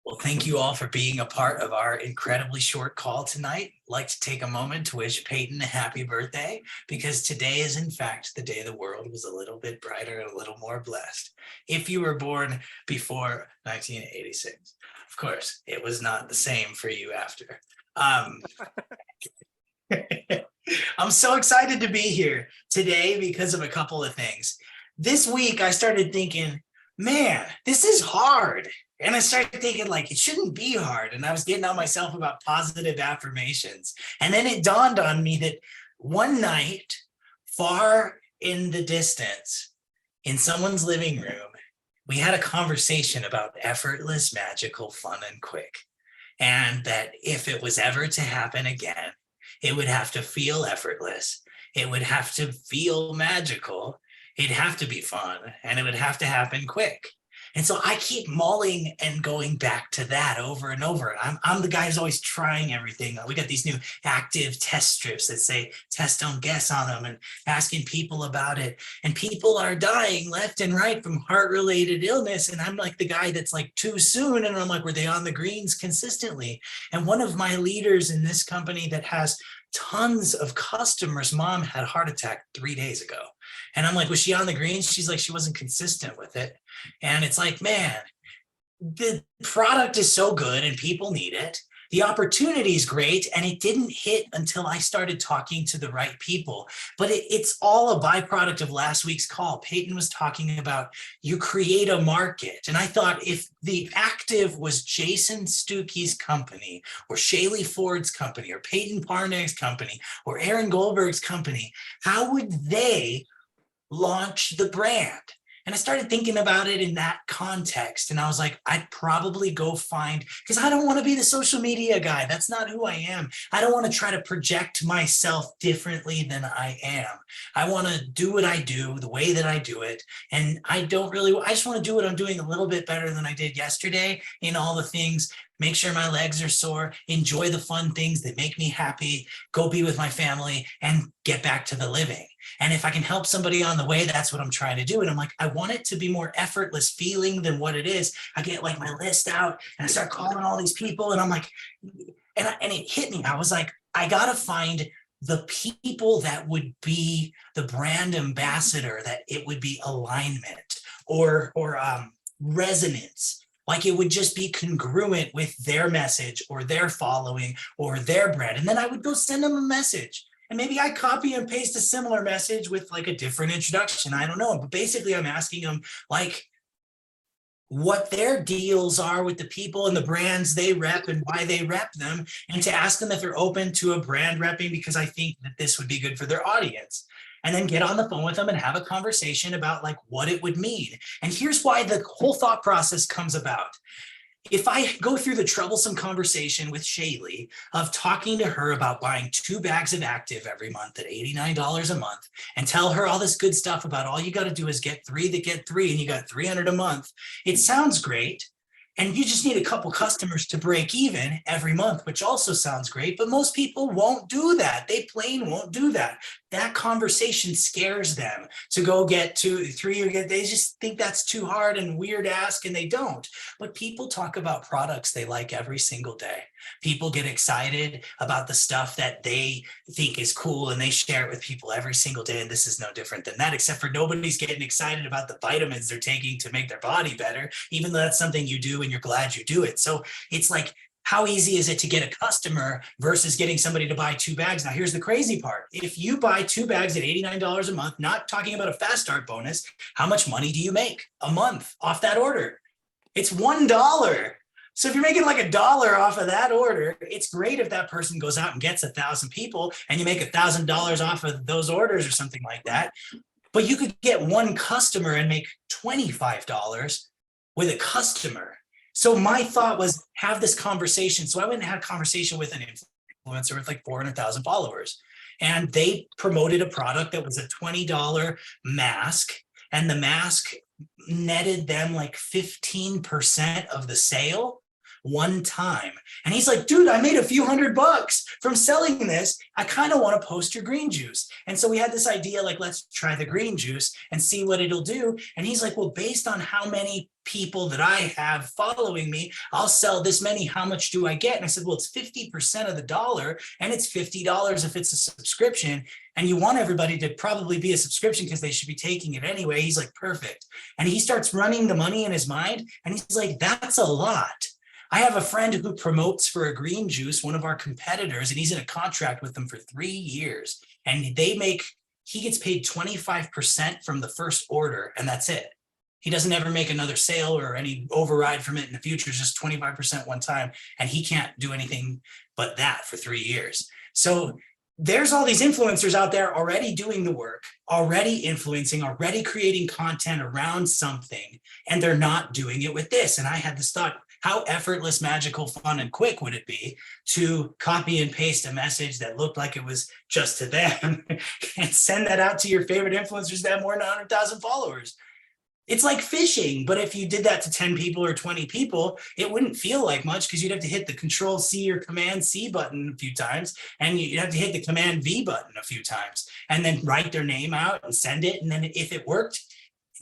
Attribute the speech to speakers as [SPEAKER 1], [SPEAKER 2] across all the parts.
[SPEAKER 1] Well, thank you all for being a part of our incredibly short call tonight. I'd like to take a moment to wish Peyton a happy birthday because today is in fact the day the world was a little bit brighter and a little more blessed. If you were born before 1986, of course, it was not the same for you after. Um, I'm so excited to be here today because of a couple of things. This week, I started thinking, man, this is hard. And I started thinking, like, it shouldn't be hard. And I was getting on myself about positive affirmations. And then it dawned on me that one night, far in the distance, in someone's living room, we had a conversation about effortless, magical, fun, and quick. And that if it was ever to happen again, it would have to feel effortless. It would have to feel magical. It'd have to be fun, and it would have to happen quick. And so I keep mulling and going back to that over and over. I'm the guy who's always trying everything. We got these new active test strips that say test, don't guess on them, and asking people about it. And people are dying left and right from heart-related illness. And I'm like the guy that's like too soon. And I'm like, were they on the greens consistently? And one of my leaders in this company that has tons of customers' mom had a heart attack 3 days ago. And I'm like, was she on the greens? She's like, she wasn't consistent with it. And it's like, man, the product is so good and people need it. The opportunity is great. And it didn't hit until I started talking to the right people. But it's all a byproduct of last week's call. Peyton was talking about you create a market. And I thought if the active was Jason Stuckey's company or Shaylee Ford's company or Peyton Parnag's company or Aaron Goldberg's company, how would they launch the brand? And I started thinking about it in that context. And I was like, I'd probably go find, because I don't want to be the social media guy. That's not who I am. I don't want to try to project myself differently than I am. I want to do what I do the way that I do it. And I just want to do what I'm doing a little bit better than I did yesterday in all the things. Make sure my legs are sore, enjoy the fun things that make me happy, go be with my family, and get back to the living. And if I can help somebody on the way, that's what I'm trying to do. And I'm like, I want it to be more effortless feeling than what it is. I get like my list out and I start calling all these people. And I'm like, and it hit me. I was like, I got to find the people that would be the brand ambassador, that it would be alignment or resonance. Like it would just be congruent with their message or their following or their brand. And then I would go send them a message. And maybe I copy and paste a similar message with like a different introduction. I don't know. But basically, I'm asking them like what their deals are with the people and the brands they rep and why they rep them, and to ask them if they're open to a brand repping because I think that this would be good for their audience. And then get on the phone with them and have a conversation about like what it would mean. And here's why the whole thought process comes about. If I go through the troublesome conversation with Shaylee of talking to her about buying 2 bags of active every month at $89 a month and tell her all this good stuff about all you got to do is get 3 that get 3 and you got $300 a month, it sounds great. And you just need a couple customers to break even every month, which also sounds great, but most people won't do that. They plain won't do that. That conversation scares them to go get 2, 3, or they just think that's too hard and weird to ask, and they don't. But people talk about products they like every single day. People get excited about the stuff that they think is cool and they share it with people every single day. And this is no different than that, except for nobody's getting excited about the vitamins they're taking to make their body better, even though that's something you do and you're glad you do it. So it's like, how easy is it to get a customer versus getting somebody to buy 2 bags? Now, here's the crazy part. If you buy 2 bags at $89 a month, not talking about a fast start bonus, how much money do you make a month off that order? It's $1. So if you're making like $1 off of that order, it's great if that person goes out and gets 1,000 people and you make $1,000 off of those orders or something like that. But you could get one customer and make $25 with a customer. So my thought was have this conversation. So I went and had a conversation with an influencer with like 400,000 followers. And they promoted a product that was a $20 mask. And the mask netted them like 15% of the sale one time. And he's like, dude, I made a few $100 from selling this. I kind of want to post your green juice. And so we had this idea, like, let's try the green juice and see what it'll do. And he's like, well, based on how many people that I have following me, I'll sell this many. How much do I get? And I said, well, it's 50% of the dollar, and it's $50 if it's a subscription. And you want everybody to probably be a subscription because they should be taking it anyway. He's like, perfect. And he starts running the money in his mind. And he's like, that's a lot. I have a friend who promotes for a green juice, one of our competitors, and he's in a contract with them for 3 years. And he gets paid 25% from the first order, and that's it. He doesn't ever make another sale or any override from it in the future. It's just 25% one time. And he can't do anything but that for 3 years. So there's all these influencers out there already doing the work, already influencing, already creating content around something, and they're not doing it with this. And I had this thought, how effortless, magical, fun, and quick would it be to copy and paste a message that looked like it was just to them and send that out to your favorite influencers that have more than 100,000 followers? It's like fishing, but if you did that to 10 people or 20 people, it wouldn't feel like much because you'd have to hit the Control C or Command C button a few times, and you'd have to hit the Command V button a few times, and then write their name out and send it. And then if it worked,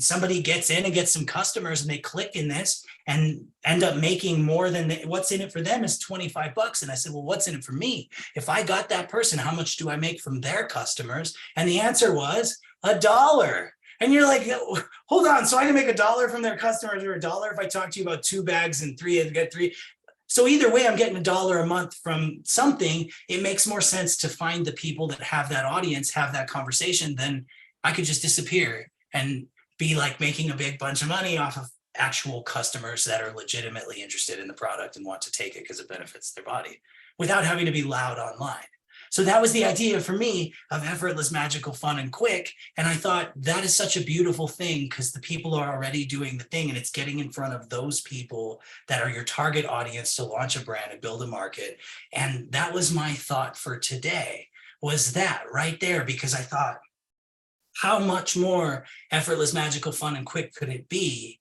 [SPEAKER 1] somebody gets in and gets some customers and they click in this and end up making more than what's in it for them is $25. And I said, well, what's in it for me? If I got that person, how much do I make from their customers? And the answer was $1. And you're like, hold on, so I can make $1 from their customers, or $1 if I talk to you about 2 bags and 3 and get 3. So either way, I'm getting $1 a month from something. It makes more sense to find the people that have that audience, have that conversation, than I could just disappear and be like making a big bunch of money off of actual customers that are legitimately interested in the product and want to take it because it benefits their body without having to be loud online. So that was the idea for me of effortless, magical, fun, and quick. And I thought that is such a beautiful thing because the people are already doing the thing, and it's getting in front of those people that are your target audience to launch a brand and build a market. And that was my thought for today, was that right there, because I thought, how much more effortless, magical, fun, and quick could it be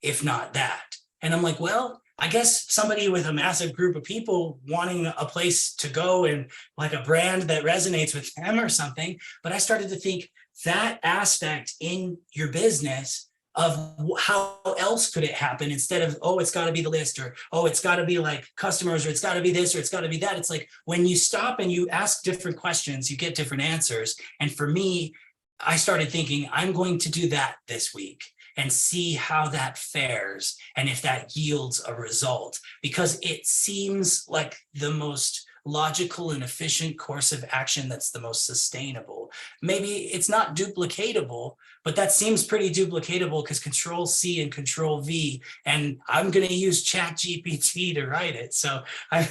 [SPEAKER 1] if not that? And I'm like, well, I guess somebody with a massive group of people wanting a place to go and like a brand that resonates with them or something. But I started to think that aspect in your business of how else could it happen, instead of, oh, it's got to be the list, or, oh, it's got to be like customers, or it's got to be this, or it's got to be that. It's like when you stop and you ask different questions, you get different answers. And for me, I started thinking, I'm going to do that this week and see how that fares and if that yields a result, because it seems like the most logical and efficient course of action that's the most sustainable. Maybe it's not duplicatable, but that seems pretty duplicatable because Control C and Control V, and I'm going to use ChatGPT to write it. So I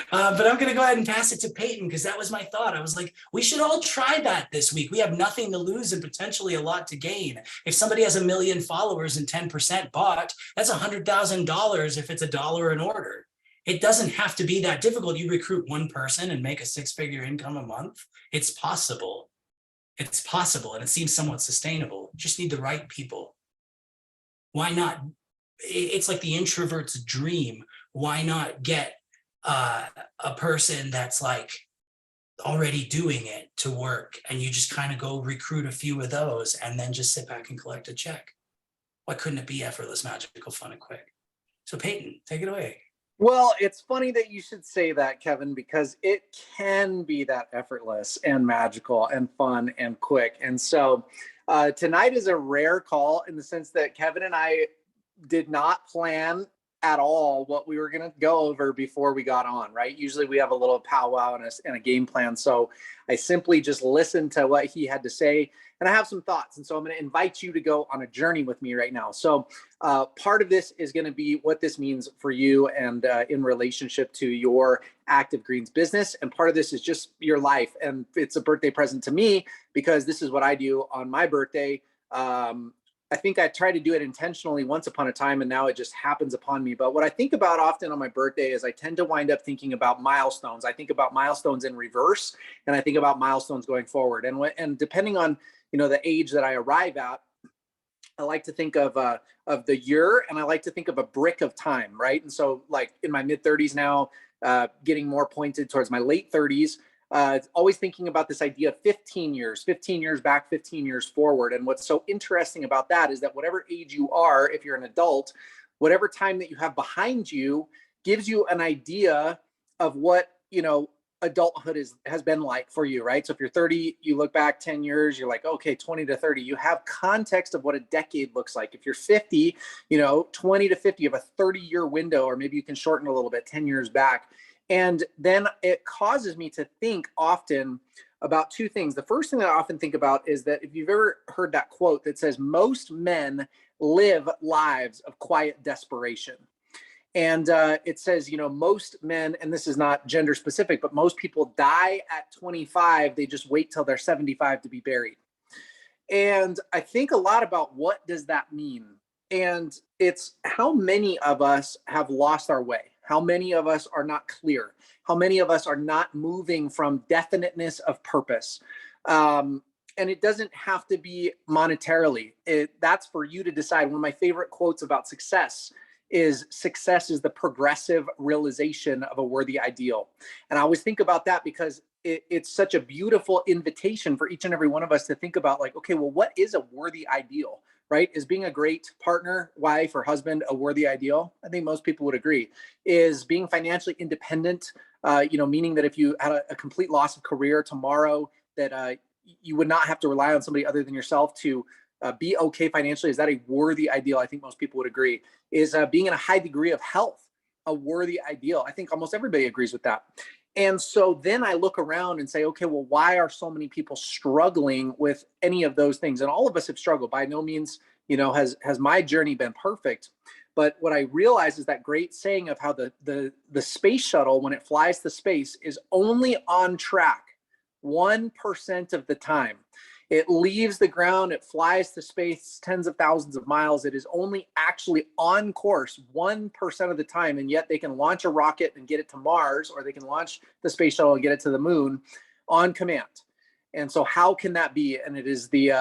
[SPEAKER 1] but I'm going to go ahead and pass it to Peyton, because that was my thought. I was like, we should all try that this week. We have nothing to lose and potentially a lot to gain. If somebody has 1 million followers and 10% bought, that's $100,000 if it's $1 an order. It doesn't have to be that difficult. You recruit one person and make a 6-figure income a month. It's possible. It's possible, and it seems somewhat sustainable. You just need the right people. Why not? It's like the introvert's dream. Why not get a person that's like already doing it to work, and you just kind of go recruit a few of those and then just sit back and collect a check? Why couldn't it be effortless, magical, fun, and quick? So Peyton, take it away.
[SPEAKER 2] Well, it's funny that you should say that, Kevin, because it can be that effortless and magical and fun and quick. And so tonight is a rare call in the sense that Kevin and I did not plan at all what we were going to go over before we got on, right? Usually we have a little powwow and a game plan. So I simply just listened to what he had to say, and I have some thoughts. And so I'm going to invite you to go on a journey with me right now. So part of this is going to be what this means for you and in relationship to your Active Greens business. And part of this is just your life. And it's a birthday present to me because this is what I do on my birthday. I think I tried to do it intentionally once upon a time, and now it just happens upon me. But what I think about often on my birthday is I tend to wind up thinking about milestones. I think about milestones in reverse, and I think about milestones going forward. And depending on, the age that I arrive at, I like to think of the year, and I like to think of a brick of time, right? And so like in my mid 30s now, getting more pointed towards my late 30s, always thinking about this idea of 15 years back, 15 years forward. And what's so interesting about that is that whatever age you are, if you're an adult, whatever time that you have behind you gives you an idea of what, adulthood has been like for you, right? So if you're 30, you look back 10 years, you're like, okay, 20 to 30, you have context of what a decade looks like. If you're 50, 20 to 50, you have a 30-year window, or maybe you can shorten a little bit, 10 years back. And then it causes me to think often about two things. The first thing that I often think about is that if you've ever heard that quote that says, most men live lives of quiet desperation. And it says, most men, and this is not gender specific, but most people die at 25. They just wait till they're 75 to be buried. And I think a lot about what does that mean? And it's how many of us have lost our way. How many of us are not clear? How many of us are not moving from definiteness of purpose? And it doesn't have to be monetarily. That's for you to decide. One of my favorite quotes about success is the progressive realization of a worthy ideal. And I always think about that because it's such a beautiful invitation for each and every one of us to think about, like, okay, well, what is a worthy ideal, right? Is being a great partner, wife, or husband a worthy ideal? I think most people would agree. Is being financially independent, meaning that if you had a complete loss of career tomorrow, that you would not have to rely on somebody other than yourself to be okay financially? Is that a worthy ideal? I think most people would agree. Is being in a high degree of health a worthy ideal? I think almost everybody agrees with that. And so then I look around and say, okay, well, why are so many people struggling with any of those things? And all of us have struggled. By no means, has my journey been perfect. But what I realize is that great saying of how the space shuttle, when it flies to space, is only on track 1% of the time. It leaves the ground, it flies to space tens of thousands of miles. It is only actually on course 1% of the time. And yet they can launch a rocket and get it to Mars, or they can launch the space shuttle and get it to the moon on command. And so how can that be? And it is the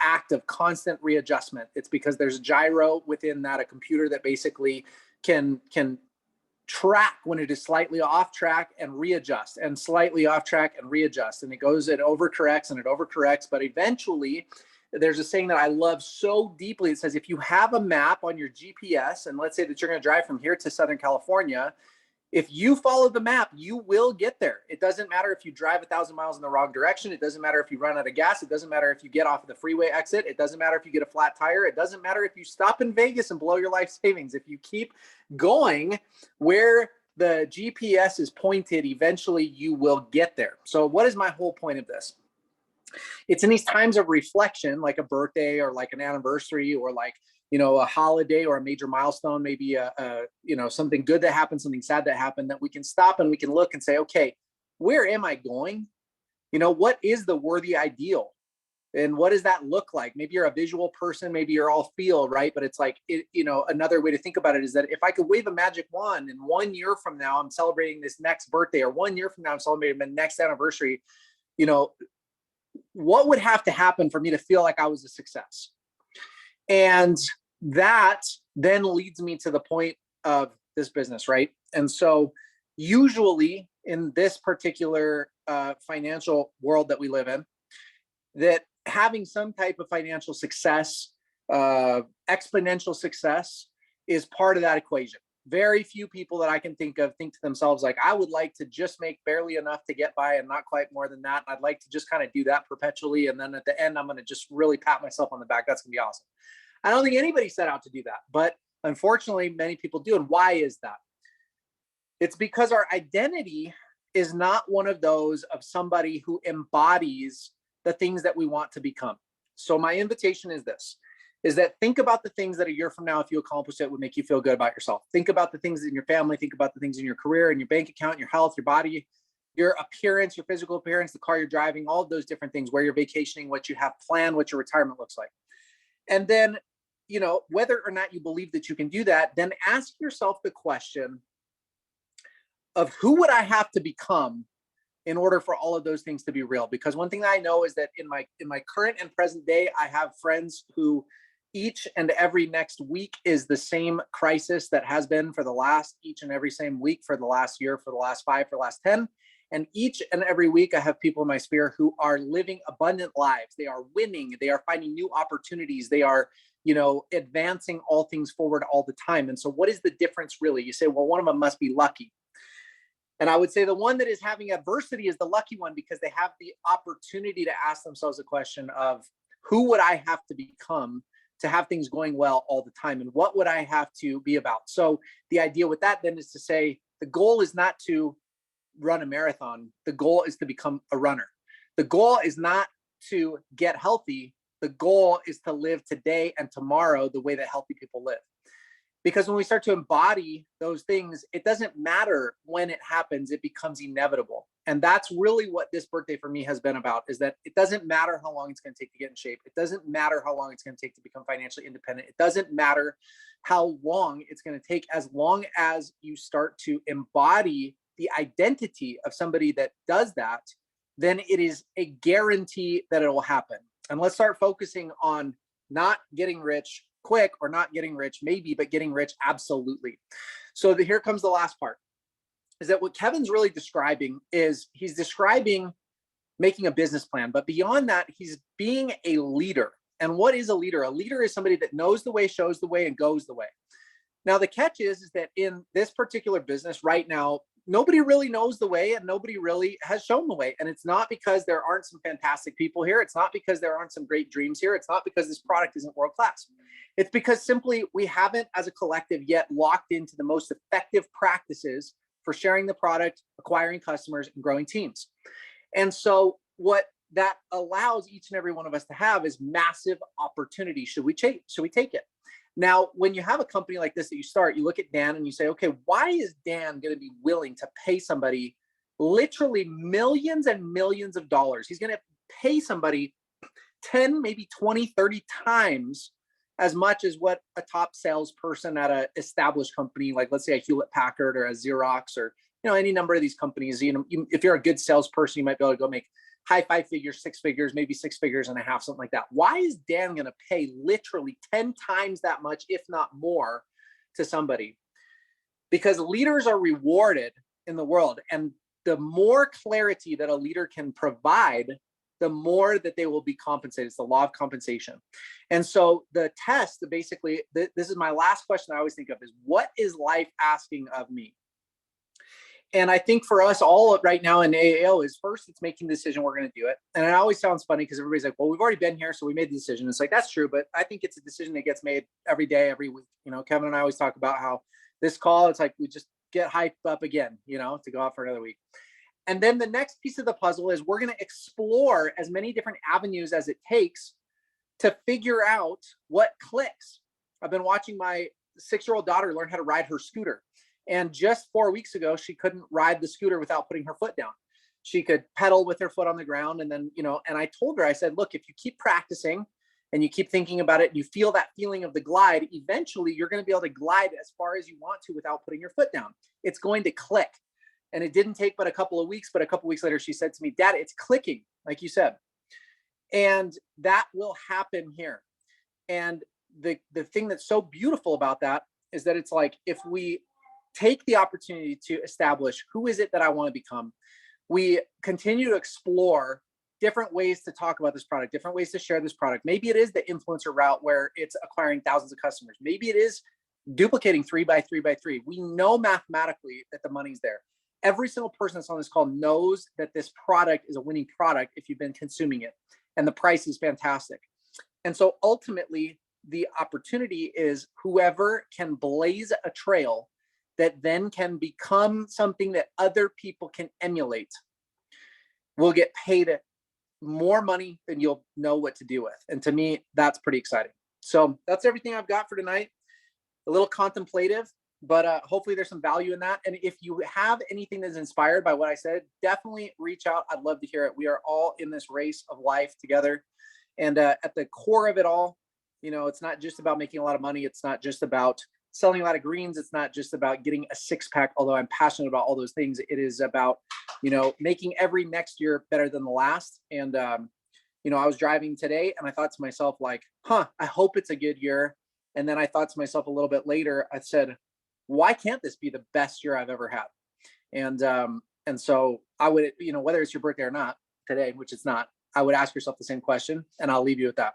[SPEAKER 2] act of constant readjustment. It's because there's a gyro within that, a computer that basically can track when it is slightly off track and readjust, and slightly off track and readjust. And it overcorrects, but eventually there's a saying that I love so deeply. It says, if you have a map on your GPS, and let's say that you're going to drive from here to Southern California, if you follow the map, you will get there. It doesn't matter if you drive 1,000 miles in the wrong direction. It doesn't matter if you run out of gas. It doesn't matter if you get off of the freeway exit. It doesn't matter if you get a flat tire. It doesn't matter if you stop in Vegas and blow your life savings. If you keep going where the GPS is pointed, eventually you will get there. So what is my whole point of this? It's in these times of reflection, like a birthday or like an anniversary, or like, a holiday or a major milestone, maybe something good that happened, something sad that happened, that we can stop and we can look and say, okay, where am I going? What is the worthy ideal? And what does that look like? Maybe you're a visual person, maybe you're all feel, right? But it's like, another way to think about it is that if I could wave a magic wand and 1 year from now, I'm celebrating this next birthday, or 1 year from now, I'm celebrating my next anniversary, what would have to happen for me to feel like I was a success? And that then leads me to the point of this business, right? And so usually in this particular financial world that we live in, that having some type of financial success, exponential success, is part of that equation. Very few people that I can think of think to themselves like, I would like to just make barely enough to get by and not quite more than that. I'd like to just kind of do that perpetually. And then at the end, I'm going to just really pat myself on the back. That's going to be awesome. I don't think anybody set out to do that, but unfortunately, many people do. And why is that? It's because our identity is not one of those of somebody who embodies the things that we want to become. So my invitation is this, is that think about the things that a year from now, if you accomplish it, would make you feel good about yourself. Think about the things in your family, think about the things in your career, in your bank account, your health, your body, your appearance, your physical appearance, the car you're driving, all of those different things, where you're vacationing, what you have planned, what your retirement looks like. And then, whether or not you believe that you can do that, then ask yourself the question of who would I have to become in order for all of those things to be real? Because one thing that I know is that in my current and present day, I have friends who each and every next week is the same crisis that has been for the last each and every same week for the last year, for the last 5, for the last 10. And each and every week, I have people in my sphere who are living abundant lives. They are winning. They are finding new opportunities. They are, advancing all things forward all the time. And so what is the difference really? You say, well, one of them must be lucky. And I would say the one that is having adversity is the lucky one, because they have the opportunity to ask themselves a question of, who would I have to become to have things going well all the time? And what would I have to be about? So the idea with that then is to say, the goal is not to run a marathon. The goal is to become a runner. The goal is not to get healthy. The goal is to live today and tomorrow the way that healthy people live. Because when we start to embody those things, it doesn't matter when it happens, it becomes inevitable. And that's really what this birthday for me has been about, is that it doesn't matter how long it's going to take to get in shape. It doesn't matter how long it's going to take to become financially independent. It doesn't matter how long it's going to take, as long as you start to embody the identity of somebody that does that, then it is a guarantee that it will happen. And let's start focusing on not getting rich quick, or not getting rich maybe, but getting rich absolutely. So here comes the last part, is that what Kevin's really describing is, he's describing making a business plan, but beyond that, he's being a leader. And what is a leader? A leader is somebody that knows the way, shows the way, and goes the way. Now, the catch is that in this particular business right now, nobody really knows the way, and nobody really has shown the way. And it's not because there aren't some fantastic people here. It's not because there aren't some great dreams here. It's not because this product isn't world-class. It's because simply we haven't, as a collective, yet locked into the most effective practices for sharing the product, acquiring customers, and growing teams. And so what that allows each and every one of us to have is massive opportunity. Should we take it? Now, when you have a company like this that you start, you look at Dan and you say, okay, why is Dan going to be willing to pay somebody literally millions and millions of dollars? He's going to pay somebody 10, maybe 20, 30 times as much as what a top salesperson at an established company, like let's say a Hewlett Packard or a Xerox, or any number of these companies. If you're a good salesperson, you might be able to go make high 5 figures, 6 figures, maybe 6 figures and a half, something like that. Why is Dan going to pay literally 10 times that much, if not more, to somebody? Because leaders are rewarded in the world. And the more clarity that a leader can provide, the more that they will be compensated. It's the law of compensation. And so the test, basically, this is my last question I always think of, is what is life asking of me? And I think for us all right now in AAO is, first, it's making the decision we're going to do it. And it always sounds funny because everybody's like, well, we've already been here, so we made the decision. It's like, that's true, but I think it's a decision that gets made every day, every week. Kevin and I always talk about how this call, it's like we just get hyped up again, to go out for another week. And then the next piece of the puzzle is we're going to explore as many different avenues as it takes to figure out what clicks. I've been watching my 6-year-old daughter learn how to ride her scooter. And just 4 weeks ago, she couldn't ride the scooter without putting her foot down. She could pedal with her foot on the ground. And then, and I told her, I said, look, if you keep practicing and you keep thinking about it and you feel that feeling of the glide, eventually you're going to be able to glide as far as you want to without putting your foot down. It's going to click. And it didn't take but a couple of weeks, but a couple of weeks later, she said to me, Dad, it's clicking, like you said. And that will happen here. And the thing that's so beautiful about that is that it's like, if we take the opportunity to establish who is it that I want to become, we continue to explore different ways to talk about this product, different ways to share this product. Maybe it is the influencer route where it's acquiring thousands of customers. Maybe it is duplicating 3 by 3 by 3. We know mathematically that the money's there. Every single person that's on this call knows that this product is a winning product if you've been consuming it, and the price is fantastic. And so ultimately, the opportunity is whoever can blaze a trail that then can become something that other people can emulate will get paid more money than you'll know what to do with. And to me, that's pretty exciting. So that's everything I've got for tonight. A little contemplative, but hopefully there's some value in that. And if you have anything that's inspired by what I said, definitely reach out. I'd love to hear it. We are all in this race of life together. And at the core of it all, it's not just about making a lot of money. It's not just about selling a lot of greens. It's not just about getting a 6-pack, although I'm passionate about all those things. It is about, making every next year better than the last. And, I was driving today and I thought to myself, like, I hope it's a good year. And then I thought to myself a little bit later, I said, why can't this be the best year I've ever had? And so I would, you know, whether it's your birthday or not today, which it's not, I would ask yourself the same question, and I'll leave you with that.